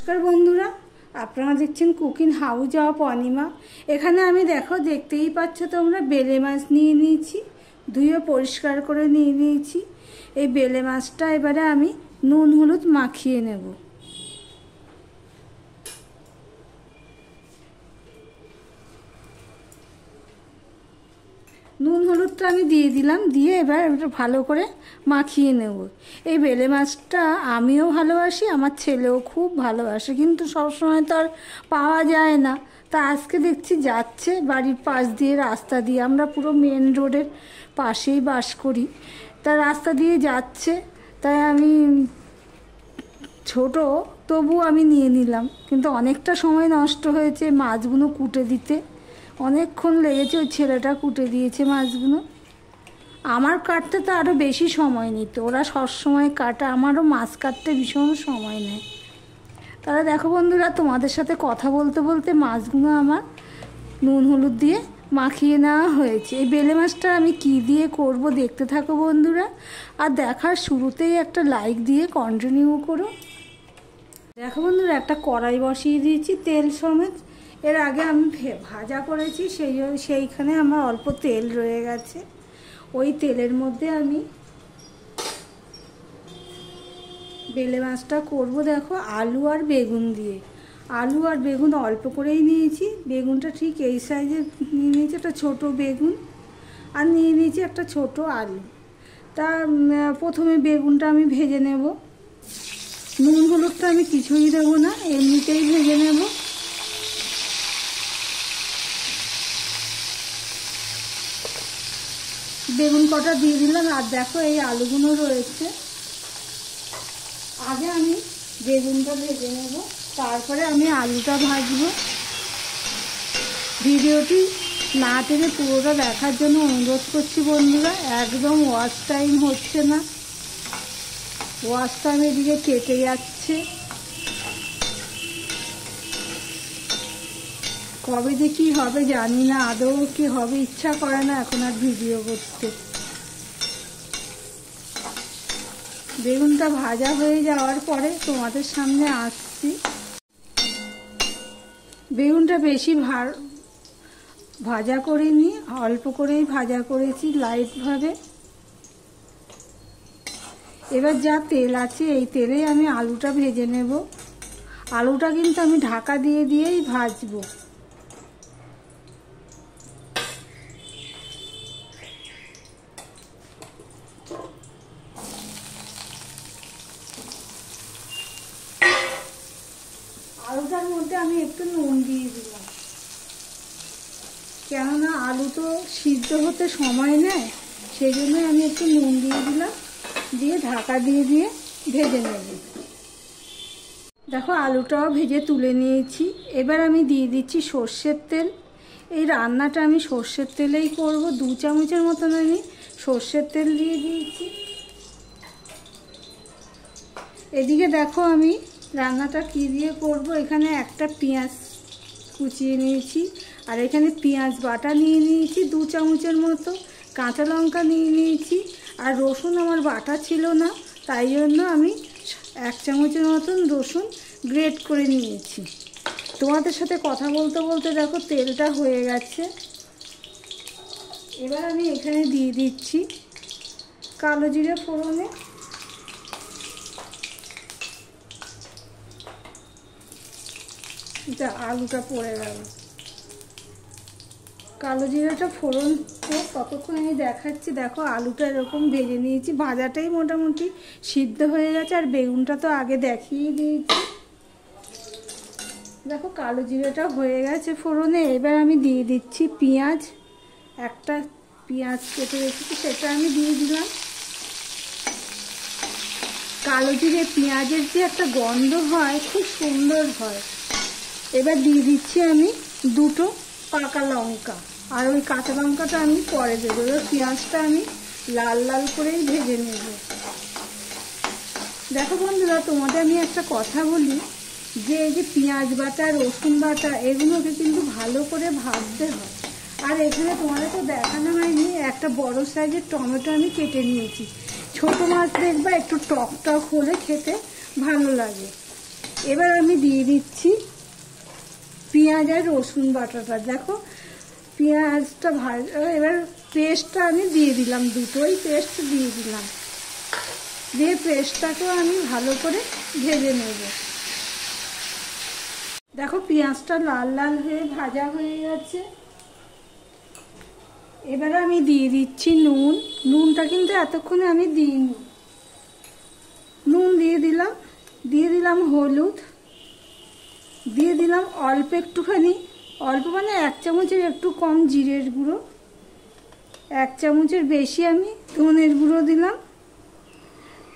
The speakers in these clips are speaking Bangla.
নমস্কার বন্ধুরা, আপনারা দেখছেন কুকিং হাউস অফ অনিমা। এখানে আমি দেখতেই পাচ্ছ তোমরা বেলে মাছ নিয়ে নিয়েছি, ধুয়ে পরিষ্কার করে নিয়ে নিয়েছি। এই বেলে মাছটা এবারে আমি নুন হলুদ মাখিয়ে নেব। নুন হলুদটা আমি দিয়ে দিলাম, দিয়ে এবার এটা ভালো করে মাখিয়ে নেব। এই বেলে মাছটা আমিও ভালোবাসি, আমার ছেলেও খুব ভালোবাসে, কিন্তু সবসময় তো আর পাওয়া যায় না। তা আজকে দেখছি যাচ্ছে বাড়ির পাশ দিয়ে, রাস্তা দিয়ে, আমরা পুরো মেন রোডের পাশেই বাস করি, তা রাস্তা দিয়ে যাচ্ছে, তাই আমি ছোট তবু আমি নিয়ে নিলাম। কিন্তু অনেকটা সময় নষ্ট হয়েছে মাছগুলো কুটে দিতে, অনেকক্ষণ লেগেছে। ওই ছেলেটা কুটে দিয়েছে মাছগুলো। আমার কাটতে তো আরও বেশি সময় নিত, ওরা সবসময় কাটা, আমারও মাছ কাটতে ভীষণ সময় নেয়। তারা দেখো বন্ধুরা, তোমাদের সাথে কথা বলতে বলতে মাছগুলো আমার নুন হলুদ দিয়ে মাখিয়ে নেওয়া হয়েছে। এই বেলে মাছটা আমি কি দিয়ে করব দেখতে থাকো বন্ধুরা, আর দেখার শুরুতেই একটা লাইক দিয়ে কন্টিনিউ করো। দেখো বন্ধুরা, একটা কড়াই বসিয়ে দিয়েছি তেল সমেত। এর আগে আমি ভাজা করেছি, সেইখানে আমার অল্প তেল রয়ে গেছে। ওই তেলের মধ্যে আমি বেলে মাছটা করবো। দেখো, আলু আর বেগুন দিয়ে। আলু আর বেগুন অল্প করেই নিয়েছি, বেগুনটা ঠিক এই সাইজের নিয়ে নিয়েছি, একটা ছোটো বেগুন, আর নিয়ে নিয়েছি একটা ছোট আলু। তা প্রথমে বেগুনটা আমি ভেজে নেব। নুন হলুদটা আমি কিছুই দেবো না, এমনিতেই ভেজে নেব। বেগুন কটা দিয়ে দিলাম, আর দেখো এই আলুগুলো রয়েছে। আগে আমি বেগুনটা ভেজে নেব, তারপরে আমি আলুটা ভাজবো। ভিডিওটি না টেনে পুরোটা দেখার জন্য অনুরোধ করছি বন্ধুরা। একদম ওয়াচ টাইম হচ্ছে না, ওয়াচ টাইম এদিকে কেটে যাচ্ছে। কবে যে কী হবে জানি না, আদৌ কি হবে ইচ্ছা করে না এখন আর ভিডিও করতে। বেগুনটা ভাজা হয়ে যাওয়ার পরে তোমাদের সামনে আসছি। বেগুনটা বেশি ভাজা করিনি, অল্প করেই ভাজা করেছি লাইটভাবে। এবার যা তেল আছে এই তেলেই আমি আলুটা ভেজে নেব। আলুটা কিন্তু আমি ঢাকা দিয়ে দিয়েই ভাজবো। আলুটার মধ্যে আমি একটু নুন দিয়ে দিলাম, কেননা আলু তো সিদ্ধ হতে সময় নেয়, সেই জন্যই আমি একটু নুন দিয়ে দিলাম, দিয়ে ঢাকা দিয়ে দিয়ে ভেজে নেব। দেখো, আলুটাও ভেজে তুলে নিয়েছি। এবার আমি দিয়ে দিচ্ছি সর্ষের তেল। এই রান্নাটা আমি সর্ষের তেলেই করব। 2 চামচের মতন আমি সর্ষের তেল দিয়ে দিয়েছি। এদিকে দেখো আমি রান্নাটা কি দিয়ে করব। এখানে একটা পেঁয়াজ কুচিয়ে নিয়েছি, আর এখানে পেঁয়াজ বাটা নিয়ে নিয়েছি 2 চামচের মতো, কাঁচা লঙ্কা নিয়ে নিয়েছি, আর রসুন আমার বাটা ছিল না, তাই জন্য আমি 1 চামচের মতন রসুন গ্রেট করে নিয়েছি। তোমাদের সাথে কথা বলতে বলতে দেখো তেলটা হয়ে গেছে। এবার আমি এখানে দিয়ে দিচ্ছি কালো জিরে ফোড়নে। যা আলুটা পড়ে গেল, কালো জিরাটা ফোড়ন ততক্ষণ আমি দেখাচ্ছি। দেখো, আলুটা এরকম ভেজে নিয়েছি, ভাজাটাই মোটামুটি সিদ্ধ হয়ে গেছে, আর বেগুনটা তো আগে দেখিয়ে দিয়েছি। দেখো, কালো জিরাটা হয়ে গেছে ফোড়নে। এবার আমি দিয়ে দিচ্ছি পেঁয়াজ। একটা পেঁয়াজ কেটে রেখেছি, সেটা আমি দিয়ে দিলাম। কালো জিরে পেঁয়াজের যে একটা গন্ধ হয়, খুব সুন্দর হয়। এবার দিয়ে দিচ্ছি আমি 2টো পাকা লঙ্কা, আর ওই কাঁচা লঙ্কাটা আমি পরে দেবো। এবার পেঁয়াজটা আমি লাল লাল করেই ভেজে নেব। দেখো বন্ধুরা, তোমাদের আমি একটা কথা বলি, যে এই যে পেঁয়াজ বাটা, রসুন বাটা, এগুলোকে কিন্তু ভালো করে ভাজতে হয়। আর এখানে তোমাদের তো দেখানো হয়নি, একটা বড় সাইজের টমেটো আমি কেটে নিয়েছি। ছোট মাছ দেখবা একটু টক টক হলে খেতে ভালো লাগে। এবার আমি দিয়ে দিচ্ছি পেঁয়াজ আর রসুন বাটাটা। দেখো পেঁয়াজটা ভাজা, এবার পেস্টটা আমি দিয়ে দিলাম, দুটোই পেস্ট দিয়ে দিলাম, দিয়ে পেস্টটাকেও আমি ভালো করে ভেজে নেব। দেখো পেঁয়াজটা লাল লাল হয়ে ভাজা হয়ে গেছে। এবারে আমি দিয়ে দিচ্ছি নুন। নুনটা কিন্তু এতক্ষণে আমি দিইনি। নুন দিয়ে দিলাম হলুদ, দিয়ে দিলাম অল্প একটুখানি, অল্প মানে 1 চামচের একটু কম জিরের গুঁড়ো, 1 চামচের বেশি আমি ধনের গুঁড়ো দিলাম,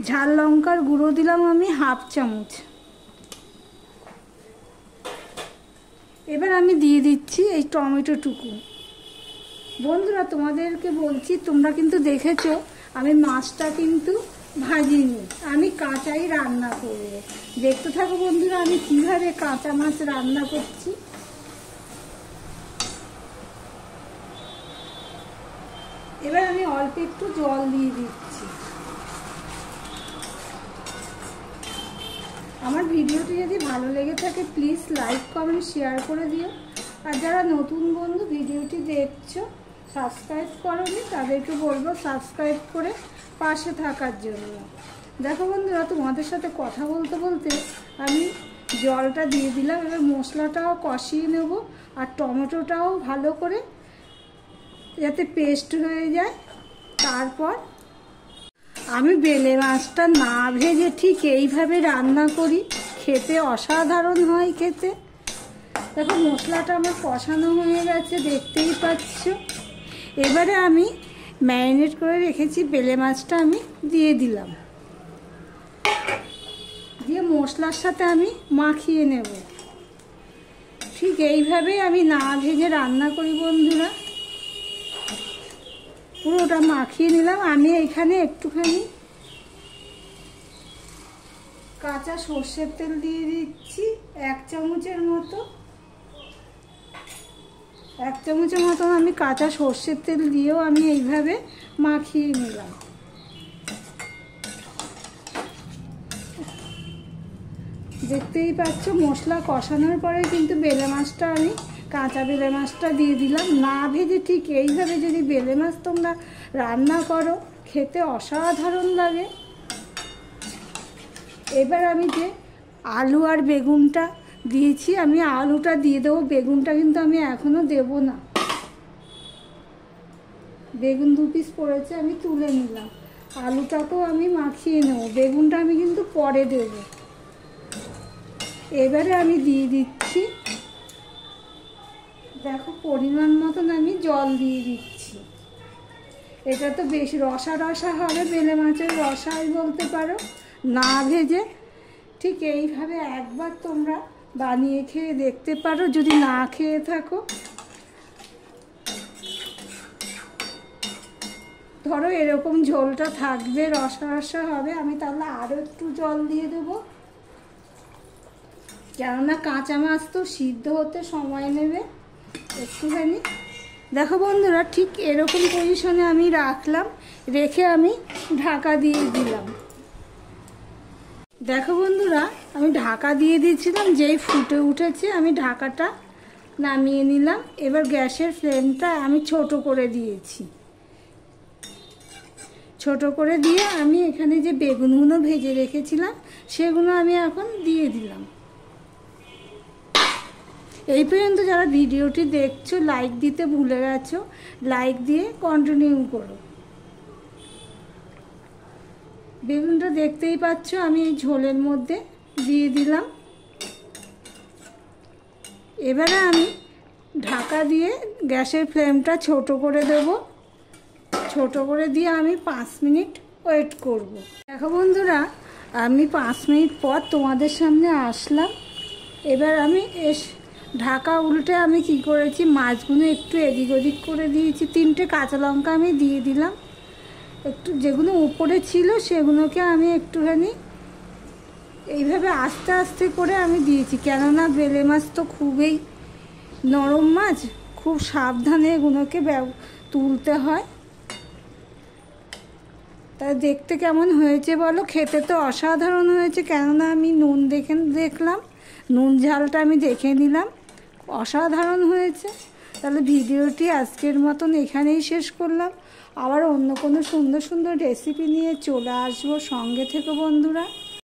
ঝাল লঙ্কার গুঁড়ো দিলাম আমি 1/2 চামচ। এবার আমি দিয়ে দিচ্ছি এই টমেটোটুকু। বন্ধুরা তোমাদেরকে বলছি, তোমরা কিন্তু দেখেছো আমি মাছটা কিন্তু ভাজিনি, আমি কাঁচাই রান্না করব। দেখতে থাকো বন্ধুরা আমি কিভাবে কাঁচা মাছ রান্না করছি। এবার আমি অল্প একটু জল দিয়ে দিচ্ছি। আমার ভিডিওটি যদি ভালো লেগে থাকে প্লিজ লাইক কমেন্ট শেয়ার করে দিও। আর যারা নতুন বন্ধু ভিডিওটি দেখছো সাবস্ক্রাইব করোনি তাদেরকে বলবো সাবস্ক্রাইব করে পাশে থাকার জন্য। দেখো বন্ধুরা তোমাদের সাথে কথা বলতে বলতে আমি জলটা দিয়ে দিলাম। এবার মশলাটাও কষিয়ে নেব আর টমেটোটাও ভালো করে যাতে পেস্ট হয়ে যায়। তারপর আমি বেলে মাছটা না ভেজে ঠিক এইভাবে রান্না করি, খেতে অসাধারণ হয় খেতে। দেখো মশলাটা আমার কষানো হয়ে গেছে, দেখতেই পাচ্ছ। এবারে আমি ম্যারিনেট করে রেখেছি বেলে মাছটা আমি দিয়ে দিলাম, দিয়ে মশলার সাথে আমি মাখিয়ে নেব। ঠিক এইভাবেই আমি না ভেজে রান্না করি বন্ধুরা। পুরোটা মাখিয়ে নিলাম। আমি এখানে একটুখানি কাঁচা সর্ষের তেল দিয়ে দিচ্ছি 1 চামচের মতো। 1 চামচের মতো আমি কাঁচা সর্ষের তেল দিয়েও আমি এইভাবে মাখিয়ে নিলাম। দেখতেই পাচ্ছ মশলা কষানোর পরে কিন্তু বেলে মাছটা আমি কাঁচা বেলে মাছটা দিয়ে দিলাম। না ভেজে ঠিক এইভাবে যদি বেলে মাছ তোমরা রান্না করো খেতে অসাধারণ লাগে। এবার আমি যে আলু আর বেগুনটা দিয়েছি আমি আলুটা দিয়ে দেবো, বেগুনটা কিন্তু আমি এখনও দেবো না। বেগুন 2 পিস পড়েছে আমি তুলে নিলাম। আলুটাকেও আমি মাখিয়ে নেব, বেগুনটা আমি কিন্তু পরে দেব। এবারে আমি দিয়ে দিচ্ছি, দেখো পরিমাণ মতন আমি জল দিয়ে দিচ্ছি। এটা তো বেশ রসা রসা হবে, বেলে মাছের রসাই বলতে পারো না ভেজে। ঠিক এইভাবে একবার তোমরা বানিয়ে খেয়ে দেখতে পারো যদি না খেয়ে থাকো। ধরো এরকম ঝোলটা থাকবে, রসা রসা হবে, আমি তাহলে আরও একটু জল দিয়ে দেবো, কেননা কাঁচা মাছ তো সিদ্ধ হতে সময় নেবে একটুখানি। দেখো বন্ধুরা ঠিক এরকম পজিশনে আমি রাখলাম, রেখে আমি ঢাকা দিয়ে দিলাম। দেখো বন্ধুরা আমি ঢাকা দিয়ে দিয়েছিলাম, যেই ফুটে উঠেছে আমি ঢাকাটা নামিয়ে নিলাম। এবার গ্যাসের ফ্লেমটা আমি ছোট করে দিয়েছি। ছোট করে দিয়ে আমি এখানে যে বেগুনগুলো ভেজে রেখেছিলাম সেগুলো আমি এখন দিয়ে দিলাম। এই পর্যন্ত যারা ভিডিওটি দেখছো লাইক দিতে ভুলে গেছো, লাইক দিয়ে কন্টিনিউ করো। বেগুনটা দেখতেই পাচ্ছ আমি এই ঝোলের মধ্যে দিয়ে দিলাম। এবারে আমি ঢাকা দিয়ে গ্যাসের ফ্লেমটা ছোট করে দেব। ছোট করে দিয়ে আমি 5 মিনিট ওয়েট করব। দেখো বন্ধুরা আমি 5 মিনিট পর তোমাদের সামনে আসলাম। এবার আমি ঢাকা উল্টে আমি কি করেছি, মাছগুলো একটু এদিক ওদিক করে দিয়েছি। 3টে কাঁচা লঙ্কা আমি দিয়ে দিলাম। একটু যেগুলো উপরে ছিল সেগুলোকে আমি একটুখানি এইভাবে আস্তে আস্তে করে আমি দিয়েছি, কেননা বেলে মাছ তো খুবই নরম মাছ, খুব সাবধানে এগুলোকে তুলতে হয়। তাই দেখতে কেমন হয়েছে বলো? খেতে তো অসাধারণ হয়েছে, কেননা আমি নুন দেখলাম, নুন ঝালটা আমি দেখে নিলাম, অসাধারণ হয়েছে। তাহলে ভিডিওটি আজকের মতন এখানেই শেষ করলাম। আবার অন্য কোনো সুন্দর সুন্দর রেসিপি নিয়ে চলে আসবো, সঙ্গে থেকো বন্ধুরা।